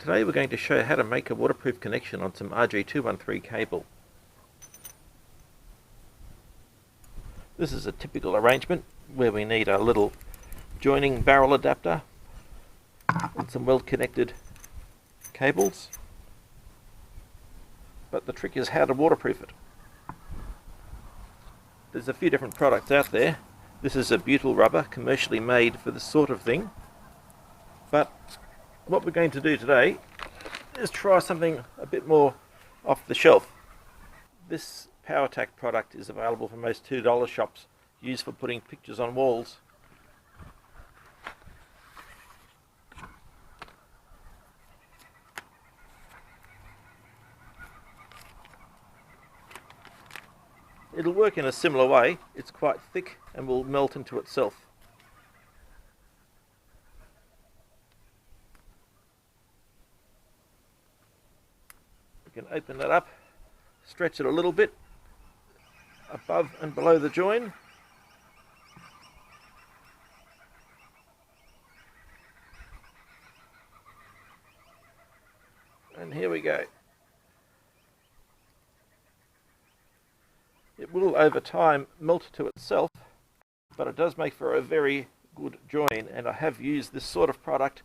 Today we're going to show how to make a waterproof connection on some R016 cable. This is a typical arrangement where we need a little joining barrel adapter and some well connected cables, but the trick is how to waterproof it. There's a few different products out there. This is a butyl rubber commercially made for this sort of thing, but what we're going to do today is try something a bit more off the shelf. This PowerTac product is available from most $2 shops, used for putting pictures on walls. It'll work in a similar way. It's quite thick and will melt into itself. We can open that up, stretch it a little bit above and below the join. And here we go. It will over time melt to itself, but it does make for a very good join, and I have used this sort of product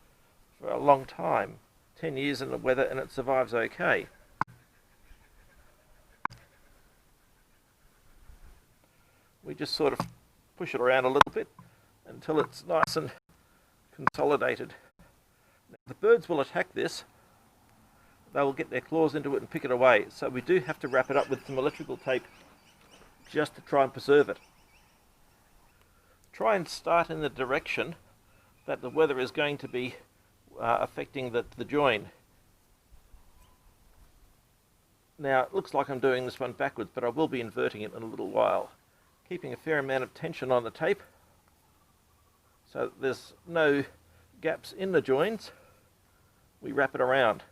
for a long time, 10 years in the weather, and it survives okay. We just sort of push it around a little bit until it's nice and consolidated. Now, the birds will attack this. They will get their claws into it and pick it away, so we do have to wrap it up with some electrical tape just to try and preserve it. Try and start in the direction that the weather is going to be affecting the join. Now it looks like I'm doing this one backwards, but I will be inverting it in a little while. Keeping a fair amount of tension on the tape so that there's no gaps in the joins, we wrap it around.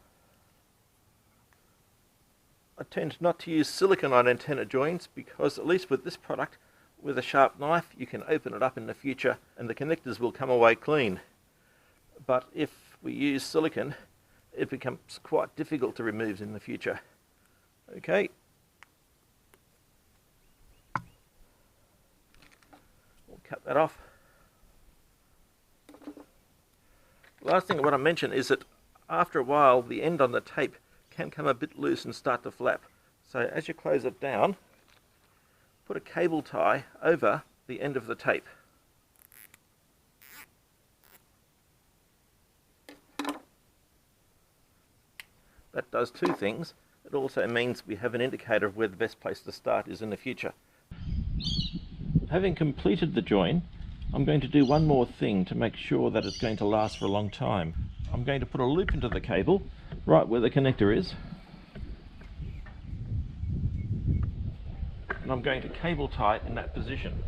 I tend not to use silicone on antenna joins because, at least with this product, with a sharp knife you can open it up in the future and the connectors will come away clean. But if we use silicone, it becomes quite difficult to remove in the future. Okay. We'll cut that off. Last thing I want to mention is that after a while the end on the tape can come a bit loose and start to flap. So as you close it down, put a cable tie over the end of the tape. That does two things. It also means we have an indicator of where the best place to start is in the future. Having completed the join, I'm going to do one more thing to make sure that it's going to last for a long time. I'm going to put a loop into the cable right where the connector is, and I'm going to cable tie it in that position.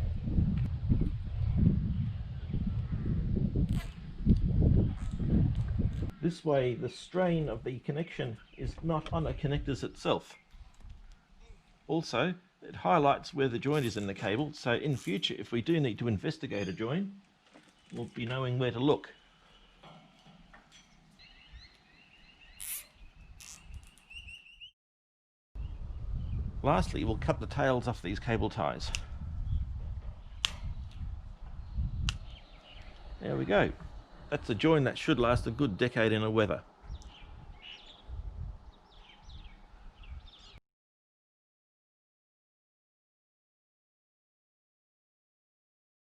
This way the strain of the connection is not on the connectors itself. Also, it highlights where the joint is in the cable, so in future if we do need to investigate a joint, we'll be knowing where to look. Lastly, we'll cut the tails off these cable ties. There we go. That's a join that should last a good decade in the weather.